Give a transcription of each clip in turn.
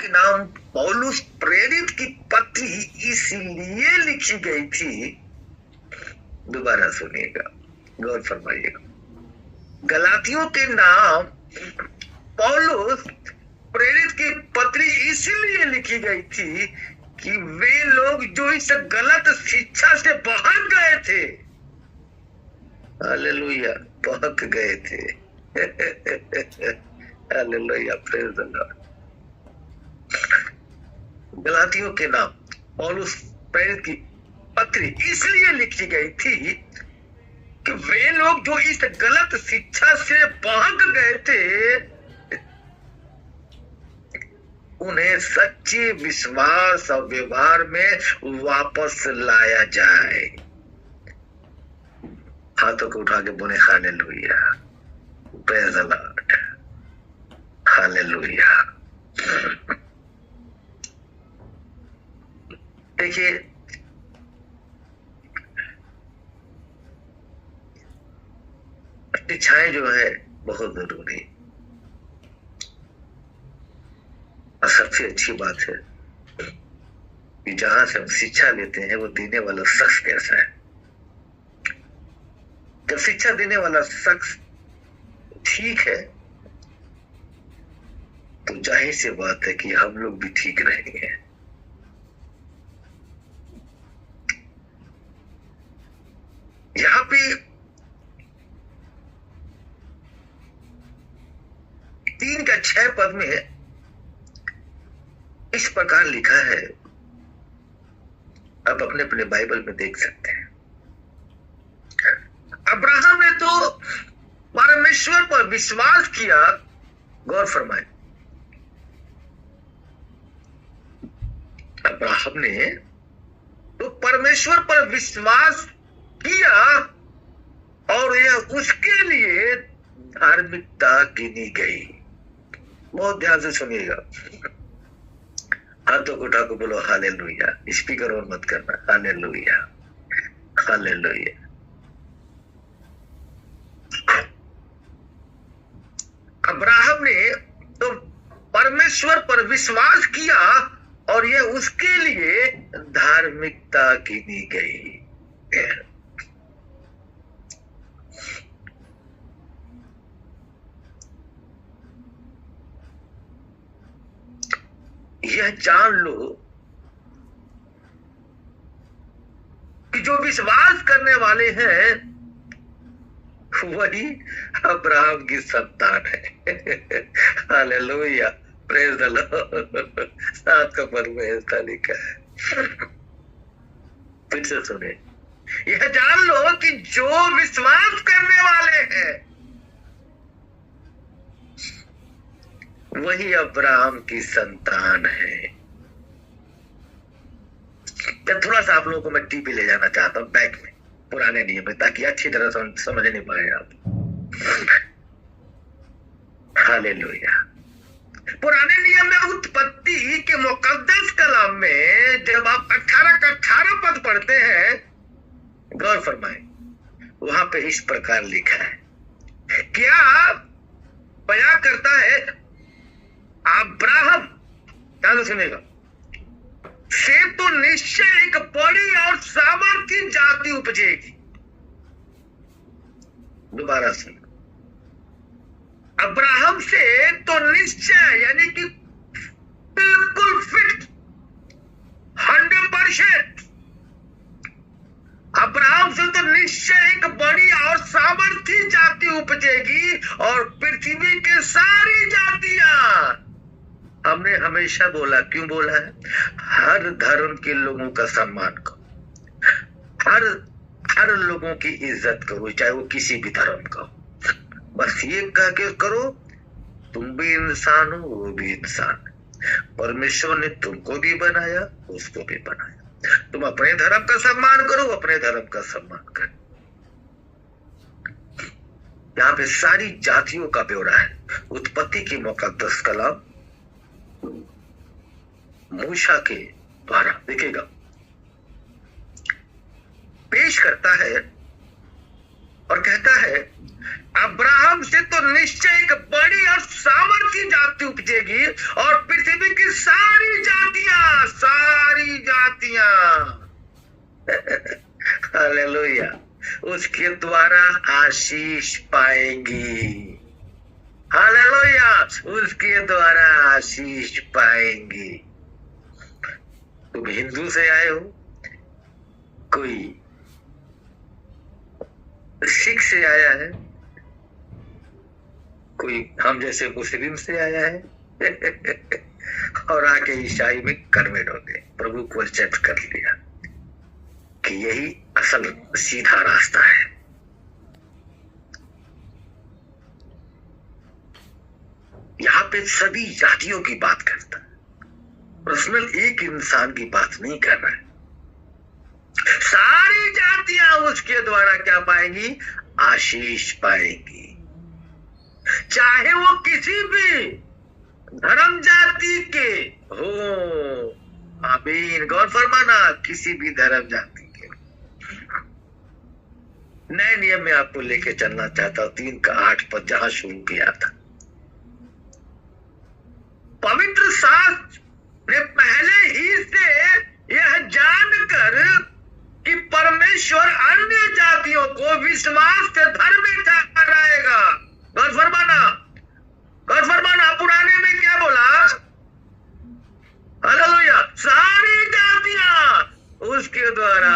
के नाम पौलुस प्रेरित की पत्री इसलिए लिखी गई थी, दोबारा सुनिएगा, गौर फरमाइएगा। गलातियों के नाम पौलुस प्रेरित की पत्री इसलिए लिखी गई थी कि वे लोग जो इस गलत शिक्षा से बहक गए थे, हालेलुया, बहक गए थे, हालेलुया, प्रेज द लॉर्ड। गलातियों के नाम पौलुस प्रेरित की पत्री इसलिए लिखी गई थी कि वे लोग जो इस गलत शिक्षा से बहक गए थे, उन्हें सच्चे विश्वास और व्यवहार में वापस लाया जाए। हाथों को उठा के बोले hallelujah, praise the Lord, hallelujah. देखिए, शिक्षाएं जो है बहुत जरूरी, और सबसे अच्छी बात है कि जहां से हम शिक्षा लेते हैं वो देने वाला शख्स कैसा है। जब शिक्षा देने वाला शख्स ठीक है तो जाहिर सी बात है कि हम लोग भी ठीक रहेंगे। यहां पे 3:6 पद में इस प्रकार लिखा है, आप अपने अपने बाइबल में देख सकते हैं। अब्राहम ने तो परमेश्वर पर विश्वास किया, गौर फरमाए, अब्राहम ने तो परमेश्वर पर विश्वास किया और यह उसके लिए धार्मिकता गिनी गई। बहुत ध्यान से सुनिएगा, हाथों को उठा को बोलो हालेलुया, स्पीकर और मत करना, हालेलुया, हालेलुया। अब्राहम ने तो परमेश्वर पर विश्वास किया और यह उसके लिए धार्मिकता गिनी गई। यह जान लो कि जो विश्वास करने वाले हैं वही अब्राहम की संतान है। Hallelujah, praise the Lord. 7 का पद में ऐसा लिखा है, फिर से सुने, यह जान लो कि जो विश्वास करने वाले हैं वही अब्राहम की संतान है। मैं थोड़ा सा आप लोगों को मैं टीपी ले जाना चाहता हूं बैक में, पुराने नियम में, ताकि अच्छी तरह समझ नहीं पाए आप। हालेलुया। पुराने नियम में उत्पत्ति के मुकद्दस कलाम में जब आप 18 का 18 पद पढ़ते हैं, गौर फरमाए, वहां पे इस प्रकार लिखा है, क्या बयां करता है, अब्राहम, ध्यान से सुनेगा, से तो निश्चय एक बड़ी और सामर्थी जाति उपजेगी। दोबारा सुन, अब्राहम से तो निश्चय यानी कि बिल्कुल फिट 100%, अब्राहम से तो निश्चय एक बड़ी और सामर्थी जाति उपजेगी और पृथ्वी के सारी जातियां, हमने हमेशा बोला, क्यों बोला है, हर धर्म के लोगों का सम्मान करो, हर लोगों की इज्जत करो, चाहे वो किसी भी धर्म का हो। बस ये कह के करो, तुम भी इंसान हो, वो भी इंसान है, परमेश्वर ने तुमको भी बनाया, उसको भी बनाया, तुम अपने धर्म का सम्मान करो, अपने धर्म का सम्मान करो। यहाँ पे सारी जातियों का ब्यौरा है। उत्पत्ति की मुकद्दस कलाम मूसा के द्वारा देखिएगा पेश करता है और कहता है अब्राहम से तो निश्चय एक बड़ी और सामर्थी जाति उपजेगी और पृथ्वी की सारी जातियां हालेलुया उसके द्वारा आशीष पाएंगी। हालेलुया उसके द्वारा आशीष पाएंगी। तुम हिंदू से आए हो, कोई सिख से आया है, कोई हम जैसे मुस्लिम से आया है और आके ईसाई में कन्वर्ट हो गए, प्रभु को एक्सेप्ट कर लिया कि यही असल सीधा रास्ता है। यहाँ पे सभी जातियों की बात करता है, पर्सनल एक इंसान की बात नहीं कर रहा है। सारी जातियां उसके द्वारा क्या पाएंगी? आशीष पाएंगी, चाहे वो किसी भी धर्म जाति के हो। आमीन। गौर फरमाना, किसी भी धर्म जाति के। नए नियम में आपको लेके चलना चाहता हूं 3:8 पर जहां शुरू किया था। पवित्र शास्त्र ने पहले ही से यह जानकर कि परमेश्वर अन्य जातियों को विश्वास से धर्मी ठहराएगा। गौर फरमाना, गौर फरमाना, पुराने में क्या बोला? हालेलुया, सारी जातियां उसके द्वारा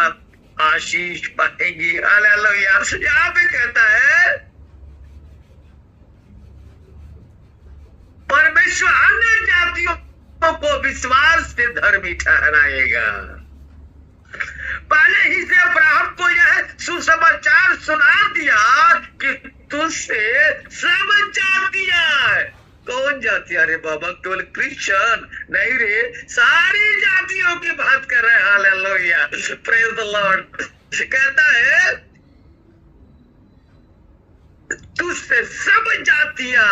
आशीष पाएंगी। हालेलुया। यहां पे कहता है परमेश्वर अन्य जातियों को विश्वास से धर्मी ठहराएगा। पहले ही से अब्राहम को यह सुसमाचार सुना दिया कि तुझसे सब जातियां। कौन जातियां रे बाबा? केवल क्रिश्चियन नहीं रे, सारी जातियों की बात कर रहे हैं। Hallelujah, praise the Lord. कहता है तुझसे सब जातियां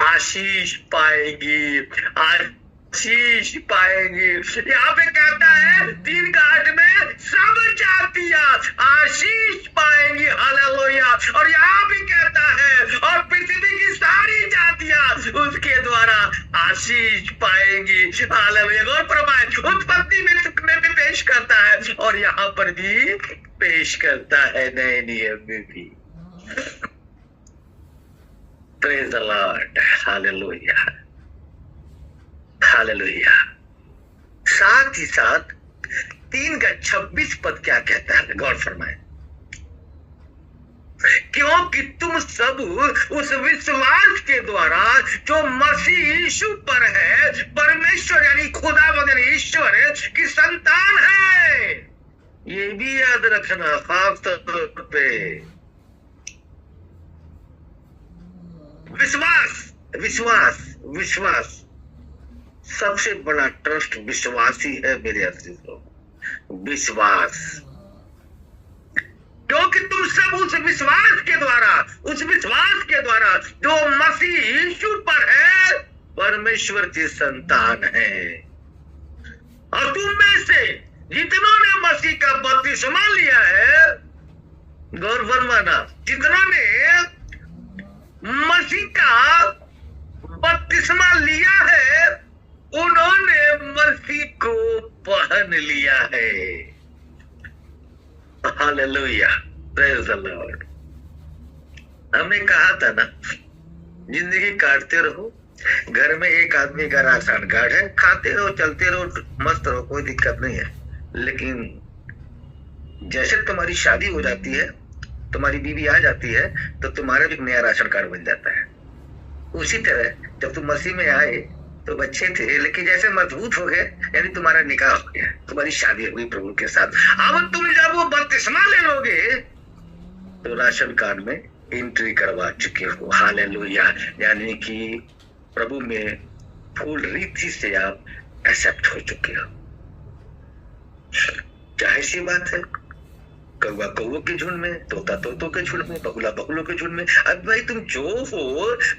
आशीष पाएगी, आशीष पाएंगी। यहाँ पे कहता है 3:8 में सब जातियां आशीष पाएंगी। हालेलुया। और यहाँ भी कहता है और पृथ्वी की सारी जातियां उसके द्वारा आशीष पाएंगी। हालेलुया। और प्रमाण उत्पत्ति में भी पेश करता है और यहाँ पर भी पेश करता है, नए नियम में भी। Praise the Lord. Hallelujah, hallelujah. साथ ही साथ 3:26 पद क्या कहता है? गौर फरमाए। क्योंकि तुम सब उस विश्वास के द्वारा जो मसीह यीशु पर है, परमेश्वर यानी खुदावंद यानी ईश्वर की संतान है। ये भी याद रखना खास तौर पे। विश्वास, विश्वास, विश्वास सबसे बड़ा ट्रस्ट विश्वासी है मेरे अजीजों। विश्वास, क्योंकि तुम सब उस विश्वास के द्वारा जो मसीह यीशु पर है, परमेश्वर की संतान है। और तुम में से जितनों ने मसीह का बपतिस्मा लिया है, गौर फरमाना, जितनों ने मसीह का बपतिस्मा लिया है, उन्होंने मसीह को पहन लिया है। Hallelujah, praise the Lord. हमने कहा था ना, जिंदगी काटते रहो, घर में एक आदमी का राशन कार्ड है, खाते रहो, चलते रहो, मस्त रहो, कोई दिक्कत नहीं है। लेकिन जैसे तुम्हारी शादी हो जाती है, तुम्हारी बीवी आ जाती है, तो तुम्हारा भी एक नया राशन कार्ड बन जाता है। उसी तरह जब तुम मसीह में आए तो बच्चे थे, लेकिन जैसे मजबूत हो गए, यानी तुम्हारा निकाह हो गया, तुम्हारी शादी हो गई प्रभु के साथ। अब तुम जब वो बपतिस्मा ले लोगे तो राशन कार्ड में एंट्री करवा चुके हो। हालेलुया, यानी कि प्रभु में फुल रीति से आप एक्सेप्ट हो चुके हो। जाहिर सी बात है, कौवा कौवों के झुंड में, तोता तोतों के झुंड में, बगुला बगुलों के झुंड में। अब भाई तुम जो हो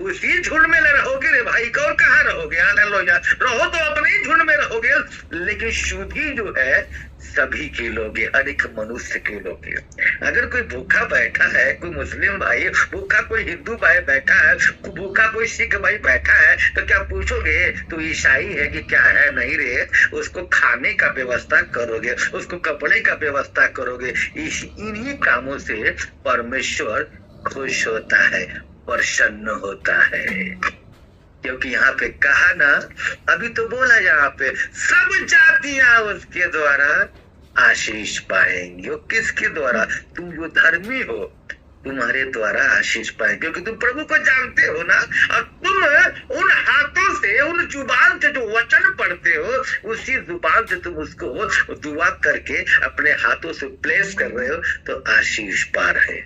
उसी झुंड में रहोगे रे भाई, और कहाँ रहोगे? हालेलुया, रहो तो अपने ही झुंड में रहोगे। लेकिन शुद्धि जो है सभी के लोगे, हर एक मनुष्य के लोगे। अगर कोई भूखा बैठा है, कोई मुस्लिम भाई भूखा, कोई हिंदू भाई बैठा है भूखा, कोई सिख भाई बैठा है, तो क्या पूछोगे तू ईसाई है कि क्या है? नहीं रे, उसको खाने का व्यवस्था करोगे, उसको कपड़े का व्यवस्था करोगे। इन्हीं कामों से परमेश्वर खुश होता है, प्रसन्न होता है। क्योंकि यहाँ पे कहा ना, अभी तो बोला यहाँ पे सब जातियां उसके द्वारा आशीष पाएंगी। वो किसके द्वारा? तुम जो धर्मी हो तुम्हारे द्वारा आशीष पाएंगे, क्योंकि तुम प्रभु को जानते हो ना। और तुम उन हाथों से, उन जुबान से जो वचन पढ़ते हो, उसी जुबान से तुम उसको दुआ करके अपने हाथों से प्लेस कर रहे हो, तो आशीष पा रहे।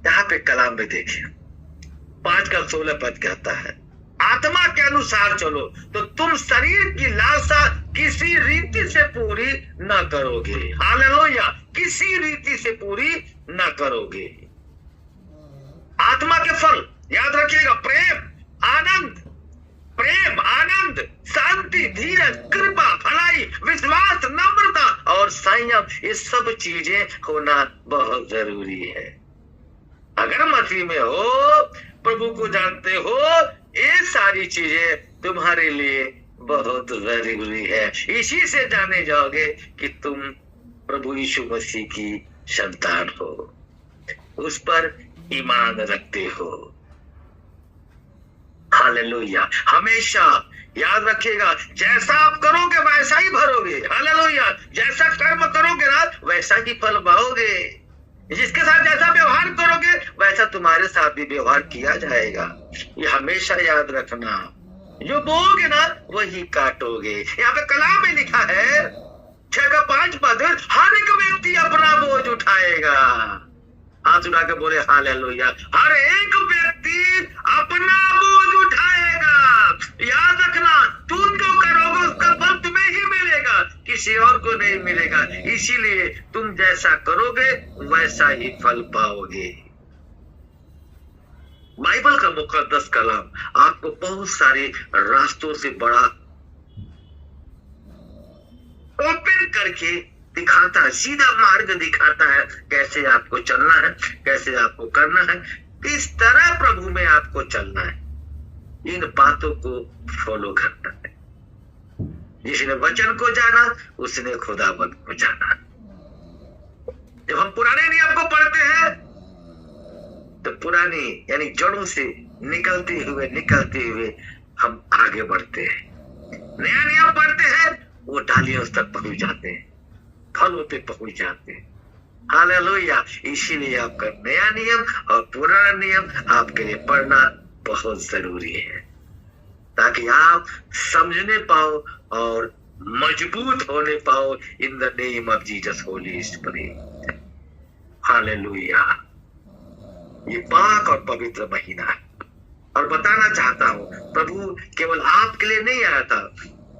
यहाँ पे कलाम में देखिए 5:16 कहता है, आत्मा के अनुसार चलो तो तुम शरीर की लालसा किसी रीति से पूरी न करोगे। हालेलुया, किसी रीति से पूरी न करोगे। आत्मा के फल याद रखिएगा, प्रेम, आनंद, शांति, धीरज, कृपा, भलाई, विश्वास, नम्रता और संयम, ये सब चीजें होना बहुत जरूरी है। अगर मसीह में हो, प्रभु को जानते हो, ये सारी चीजें तुम्हारे लिए बहुत जरूरी है। इसी से जाने जाओगे कि तुम प्रभु यीशु मसीह की संतान हो, उस पर ईमान रखते हो। हालेलुया, हमेशा याद रखिएगा, जैसा आप करोगे वैसा ही भरोगे। हालेलुया, जैसा कर्म करोगे ना वैसा ही फल पाओगे। जिसके साथ जैसा व्यवहार करोगे वैसा तुम्हारे साथ भी व्यवहार किया जाएगा। ये हमेशा याद रखना, जो बोओगे ना वही काटोगे। यहाँ पे कलाम में लिखा है 6:5 पद, हर एक व्यक्ति अपना बोझ उठाएगा। हाथ उठा के बोले हालेलुया, हर एक व्यक्ति अपना बोझ उठाएगा। याद रखना, तुम जो करोगे उसका फल तुम्हें ही मिलेगा, किसी और को नहीं मिलेगा। इसीलिए तुम जैसा करोगे वैसा ही फल पाओगे। बाइबल का मुकद्दस कलाम आपको बहुत सारे रास्तों से बड़ा ओपन करके दिखाता है, सीधा मार्ग दिखाता है, कैसे आपको चलना है, कैसे आपको करना है, किस तरह प्रभु में आपको चलना है। इन बातों को फॉलो करना है। जिसने वचन को जाना उसने खुदावंत को जाना। जब हम पुराने नियम को पढ़ते हैं तो पुरानी यानी जड़ों से निकलते हुए हम आगे बढ़ते हैं। नया नियम पढ़ते हैं, वो डालियों तक पहुंच जाते हैं, फलों पे पहुंच जाते हैं। हालेलुया, इसीलिए आपका नया नियम और पुराना नियम आपके लिए पढ़ना बहुत जरूरी है, ताकि आप समझने पाओ और मजबूत होने पाओ। In the name of Jesus Holi spirit. Hallelujah, ये पाक और पवित्र महीना है। और बताना चाहता हूं, प्रभु केवल आपके लिए नहीं आया था,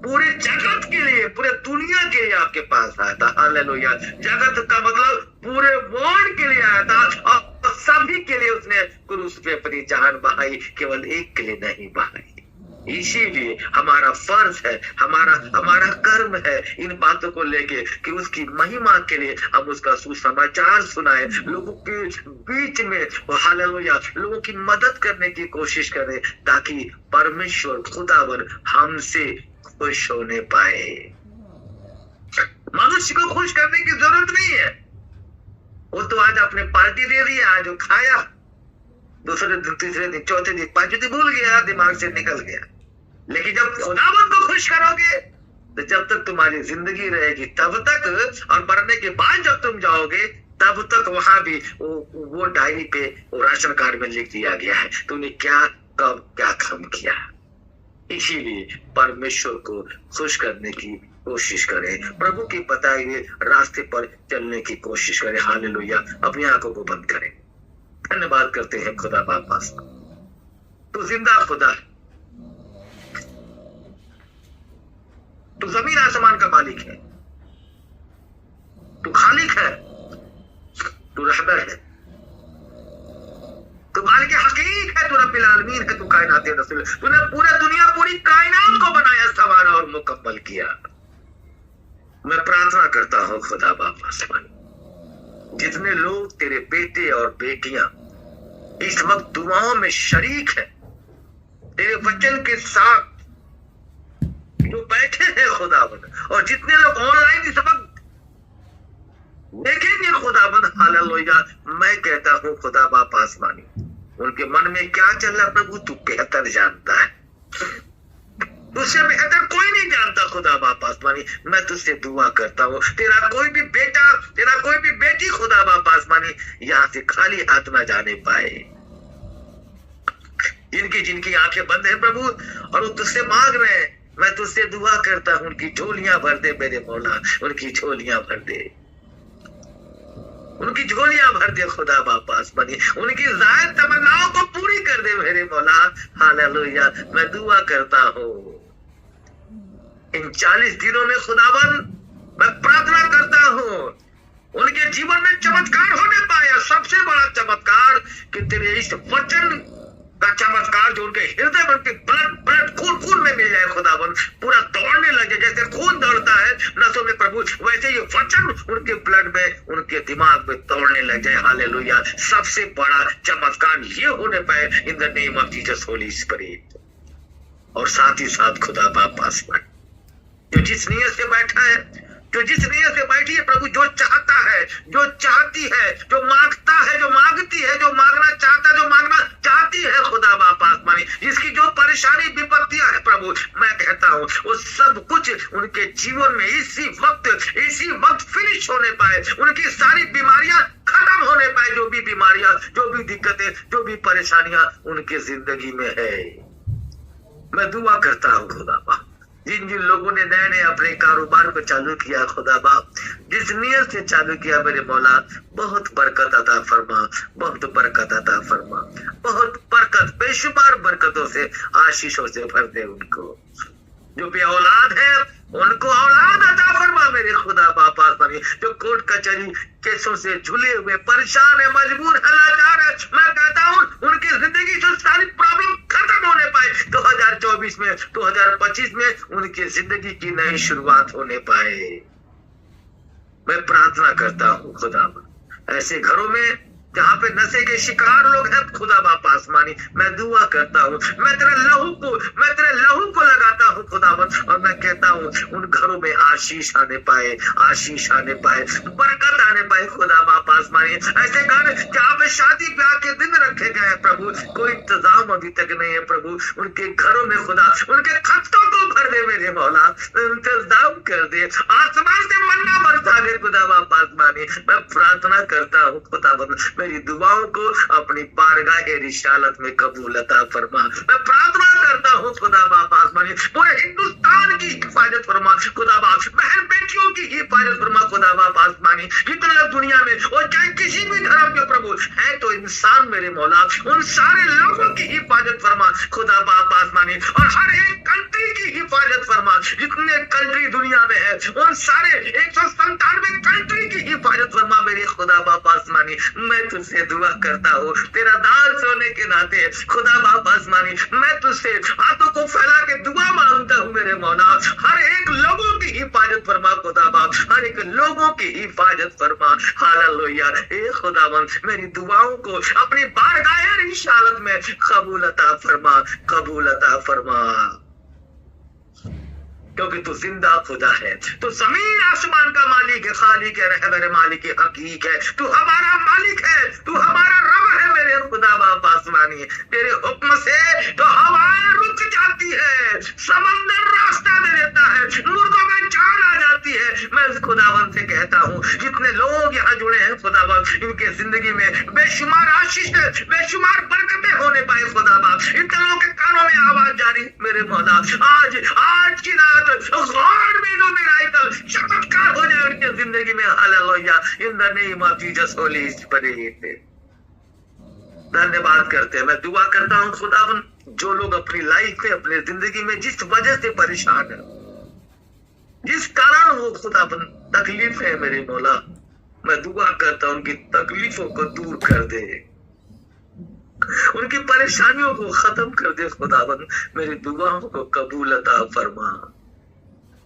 पूरे जगत के लिए, पूरे दुनिया के लिए आपके पास आया था। हालेलुया, जगत का मतलब पूरे वर्ल्ड के लिए आया था और सभी के लिए उसने क्रूस पे अपनी जान बहाई, केवल एक के लिए नहीं बहाई। इसीलिए हमारा फर्ज है, हमारा कर्म है इन बातों को लेके कि उसकी महिमा के लिए हम उसका सुसमाचार सुनाए, लोगों के बीच में हालेलुया लोगों की मदद करने की कोशिश करें, ताकि परमेश्वर खुदावन हमसे खुश होने पाए। मनुष्य को खुश करने की जरूरत नहीं है, वो तो आज अपने पार्टी दे दी, आज वो खाया, दूसरे दिन, तीसरे दिन, चौथे दिन, पांचवें दिन भूल गया, दिमाग से निकल गया। लेकिन जब खुदावंत को खुश करोगे तो जब तक तुम्हारी जिंदगी रहेगी तब तक, और मरने के बाद जब तुम जाओगे तब तक वहां भी वो डायरी पे वो राशन कार्ड में लिख दिया गया है तुमने क्या कब क्या काम किया। इसीलिए परमेश्वर को खुश करने की कोशिश करें, प्रभु की बताए हुए रास्ते पर चलने की कोशिश करें। हालेलुया, अपनी आंखों को बंद करें। धन्यवाद करते हैं खुदा बाबा, तू जिंदा खुदा, तू जमीन आसमान का मालिक है, तू खालिक है, तू रहबर है, तू मालिक हकीक है, तू रब्बिल आलमीन है, तू कायनात रसूल, तूने पूरे दुनिया पूरी कायनात को बनाया, संवारा और मुकम्मल किया। मैं प्रार्थना करता हूँ खुदा बाप आसमानी, जितने लोग तेरे बेटे और बेटियां इस वक्त दुआओं में शरीक हैं, तेरे वचन के साथ जो बैठे हैं खुदाबंद, और जितने लोग ऑनलाइन इस वक्त देखेंगे खुदाबंद, हालेलुया, मैं कहता हूँ खुदा बाप आसमानी, उनके मन में क्या चल रहा प्रभु तू बेहतर जानता है, उससे बेहतर कोई नहीं जानता खुदा बाप आसमानी। मैं तुझसे दुआ करता हूँ तेरा कोई भी बेटा, तेरा कोई भी बेटी खुदा बाप आसमानी यहाँ से खाली हाथ ना जाने पाए, जिनकी आंखें बंद है प्रभु और वो तुझसे मांग रहे हैं, मैं तुझसे दुआ करता हूँ उनकी झोलियां भर दे मेरे मौला, उनकी झोलियां भर दे, उनकी झोलियां भर दे खुदा बाप आसमानी, उनकी जायद तमन्नाओं को पूरी कर दे मेरे मौला, हालेलुया। मैं दुआ करता हूँ इन 40 दिनों में खुदावन मैं प्रार्थना करता हूँ उनके जीवन में चमत्कार होने पाए, सबसे बड़ा चमत्कार कि तेरे इस वचन का चमत्कार जो उनके हृदय में, उनके ब्लड खून में मिल जाए खुदावन, पूरा दौड़ने लगे, जैसे खून दौड़ता है नसों में प्रभु, वैसे ये वचन उनके ब्लड में, उनके दिमाग में दौड़ने लग जाए, हालेलुया। सबसे बड़ा चमत्कार ये होने पाए in the name of Jesus Holi spirit. और साथ ही साथ खुदा बाप आसमान जो जिस नियत से बैठा है, जो जिस नियत से बैठी है प्रभु, जो चाहता है, जो चाहती है, जो मांगता है, जो मांगती है, जो मांगना चाहता है, जो मांगना चाहती है खुदा बाप आसमानी, जिसकी जो परेशानी विपत्तियां है प्रभु, मैं कहता हूँ वो सब कुछ उनके जीवन में इसी वक्त फिनिश होने पाए, उनकी सारी बीमारियां खत्म होने पाए, जो भी बीमारियां, जो भी दिक्कतें, जो भी परेशानियां उनके जिंदगी में है। मैं दुआ करता हूँ खुदा बाप, जिन जिन लोगों ने नए नए अपने कारोबार को चालू किया खुदा बाप, जिस नियत से चालू किया मेरे मौला, बहुत बरकत अता फरमा, बहुत बरकत अता फरमा, बहुत बरकत, बेशुमार बरकतों से, आशीषों से भर दे उनको। जो भी औलाद है उनको औलाद अता फरमा मेरे खुदा बाप आसमानी। जो कोर्ट कचहरी केसों से झूले हुए, परेशान है, मजबूर है, लाचार है, मैं कहता हूँ उनकी जिंदगी से सारी प्रॉब्लम खत्म होने पाए, 2024 में, 2025 में उनकी जिंदगी की नई शुरुआत होने पाए। मैं प्रार्थना करता हूँ खुदा, ऐसे घरों में जहाँ पे नशे के शिकार लोग हैं खुदा बाप आसमानी, मैं दुआ करता हूँ, मैं तेरे लहू को लगाता हूँ खुदावन, और मैं कहता हूँ उन घरों में आशीष आने पाए, आशीष आने पाए, बरकत आने पाए खुदा बाप आसमानी। ऐसे घर जहाँ पे शादी ब्याह के दिन रखे गए हैं प्रभु, कोई इंतजाम अभी तक नहीं है प्रभु, उनके घरों में खुदा उनके खत्तों को भर दे मेरे मौला, इंतजाम कर दे, आसमान से मन्ना बरसा दे खुदा बाप आसमानी। मैं प्रार्थना करता हूँ खुदावन, मेरी दुआओं को अपनी बारगाह रिसालत में कबूल अता फरमा। मैं प्रार्थना करता हूँ खुदा बाप आसमानी, पूरे हिंदुस्तान की हिफाजत फरमा खुदा बाप, बहन बेटियों की हिफाजत फरमा खुदा बाप आसमानी। जितने लोग दुनिया में और चाहे किसी भी धर्म के प्रभु है तो इंसान मेरे मौला, उन सारे लोगों की हिफाजत फरमा खुदा बाप आसमानी, और हर एक कंट्री की हिफाजत फरमा, जितने कंट्री दुनिया में है उन सारे 197 कंट्री की हिफाजत फरमा मेरे खुदा बाप आसमानी। मैं तुझसे दुआ करता हूँ तेरा दास होने के नाते खुदा बाप आसमानी, मैं तुझसे हाथों को फैला के दुआ मांगता हूँ मेरे मौला, हर एक लोगों की हिफाजत फरमा खुदा बाप, हर एक लोगों की हिफाजत फरमा, हालेलुया। ए खुदावन मेरी दुआओं को अपनी बारगाह रिसालत में कबूल अता फरमा, कबूल अता फरमा, क्योंकि तू जिंदा खुदा है, तू जमीन आसमान का मालिक है, खालिक है, रहबर मालिक है, हकीक है, तू हमारा मालिक है, तू हमारा रब है मेरे खुदा बाप आसमानी। तेरे हुक्म से तो हवाएं रुक जाती है, समंदर रास्ता दे देता है, मुर्गों में जान आ जाती है। मैं उस खुदावन से कहता हूँ जितने लोग यहाँ जुड़े हैं खुदावन, इनके जिंदगी में बेशुमार आशीष, बेशुमार बरकतें होने पाए खुदा बाप। इतने लोगों के कानों में आवाज जारी मेरे मौला, आज की रात गॉड में नो मिराकल, चमत्कार हो जाए उनकी जिंदगी में, hallelujah, in the name of Jesus Holi spirit. धन्यवाद करते हैं। मैं दुआ करता हूँ खुदावन, जो लोग अपनी लाइफ में, अपनी जिंदगी में जिस वजह से परेशान है, जिस कारण वो खुदावन तकलीफ है मेरे मौला, मैं दुआ करता हूँ उनकी तकलीफों को दूर कर दे, उनकी परेशानियों को खत्म कर दे खुदावन, मेरी दुआओं को कबूल अता फरमा।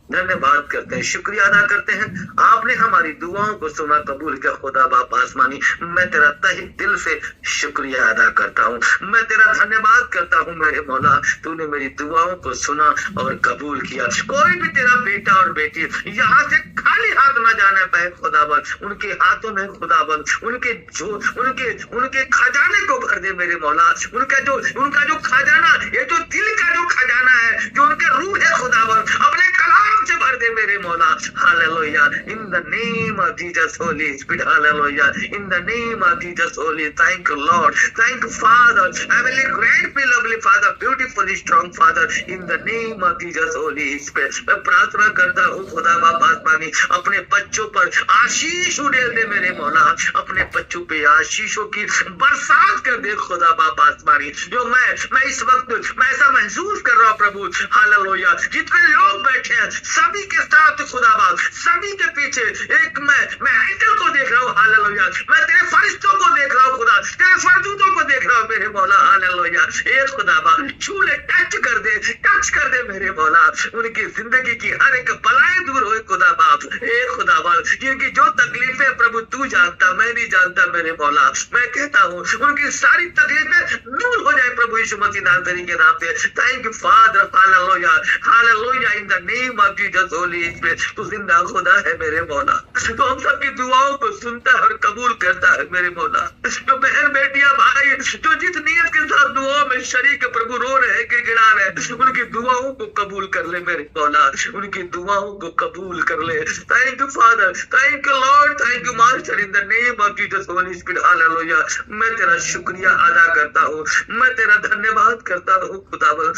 धन्यवाद करते हैं, शुक्रिया अदा करते हैं। आपने हमारी दुआओं को सुना, कबूल किया। खुदा बाप आसमानी, मैं तेरा तहे दिल से शुक्रिया अदा करता हूँ, मैं तेरा धन्यवाद करता हूँ मेरे मौला। तूने मेरी दुआओं को सुना और कबूल किया। कोई भी तेरा बेटा और बेटी यहाँ से खाली हाथ न जाने पाए खुदावन, उनके हाथों में खुदावन उनके खजाने को भर दे मेरे मौला। उनका जो खजाना, ये जो दिल का जो खजाना है, जो उनके रूह है खुदावन, अपने कलाम से भर दे मेरे मौला। Hallelujah, in the name of Jesus Holi spirit, hallelujah, in the name of Jesus Holi. Thank you Lord, thank you father, heavenly great lovely father, beautifully strong father, in the name of Jesus Holi spirit. मैं प्रार्थना करता हूँ खुदा बाप आसमानी, अपने बच्चों पर आशीष उड़ेल दे मेरे मौला, अपने बच्चों पे आशीषों की बरसात कर दे खुदा बाप आसमानी। जो मैं इस वक्त मैं ऐसा महसूस कर रहा हूँ प्रभु, हालेलुया, जितने लोग बैठे हैं सभी के साथ खुदा बाप, सभी के पीछे एक मैं एंजल को देख रहा हूँ, हालेलुया, मैं तेरे फरिश्तों को देख रहा हूँ खुदा, तेरे स्वर्गदूतों को देख रहा हूँ मेरे मौला, हालेलुया। ए खुदा बाप, छू ले, टच कर दे मेरे मौला, उनकी जिंदगी की हर एक बलाएं दूर हो खुदा बाप। ए खुदा बाप, जिनकी जो तकलीफें प्रभु तू जानता, मैं नहीं जानता मेरे मौला, मैं कहता हूँ उनकी सारी तकलीफें दूर हो जाए प्रभु यीशु मसीह नासरी के नाम से। Thank you father, hallelujah, hallelujah, in the name of Jesus Holi spirit. तू जिंदा खुदा है मेरे मौला, तो हम सबकी दुआओं को सुनता है और कबूल करता है मेरे मौला। जो बहन बेटियां भाई जो जिस नियत के साथ दुआओं में शरीक प्रभु रो रहे, गिड़गिड़ा रहे, उनकी दुआओं को कबूल कर ले मेरे मौला, उनकी दुआओं को कबूल कर ले। Thank you father, thank you Lord, thank you master, in the name of Jesus Holi spirit, hallelujah. मैं तेरा शुक्रिया अदा करता हूँ, मैं तेरा धन्यवाद करता हूँ खुदावन।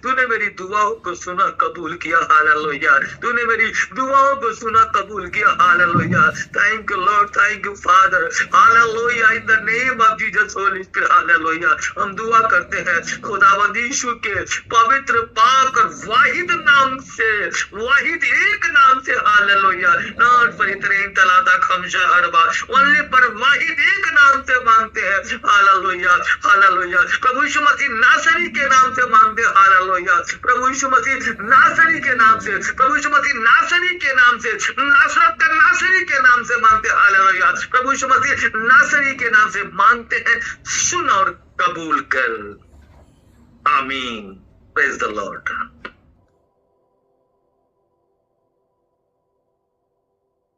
तूने मेरी दुआओं को सुना, कबूल किया, हालेलुया, तूने मेरी दुआओं को सुना, कबूल किया, hallelujah. Thank you Lord, thank you father, hallelujah, in the name of Jesus Holi spirit, hallelujah. हम दुआ करते हैं खुदावंद यीशु के पवित्र पाक और वाहिद नाम से, वाहिद एक नाम से, हालेलुया, नॉट फॉर इतने तलाता खमशा अरबा, ओनली पर वाहिद एक नाम से मांगते हैं, हालेलुया, हालेलुया। प्रभु यीशु मसीह नासरी के नाम से मांगते हैं, हालेलुया, प्रभु यीशु मसीह नासरी के नाम से, प्रभु यीशु मसीह नासरी के नाम से, नासरत का नासरी के नाम से मांगते हैं, हालेलुया, प्रभु यीशु मसीह नासरी के नाम से मांगते हैं। सुन और कबूल कर, आमीन। Praise the Lord.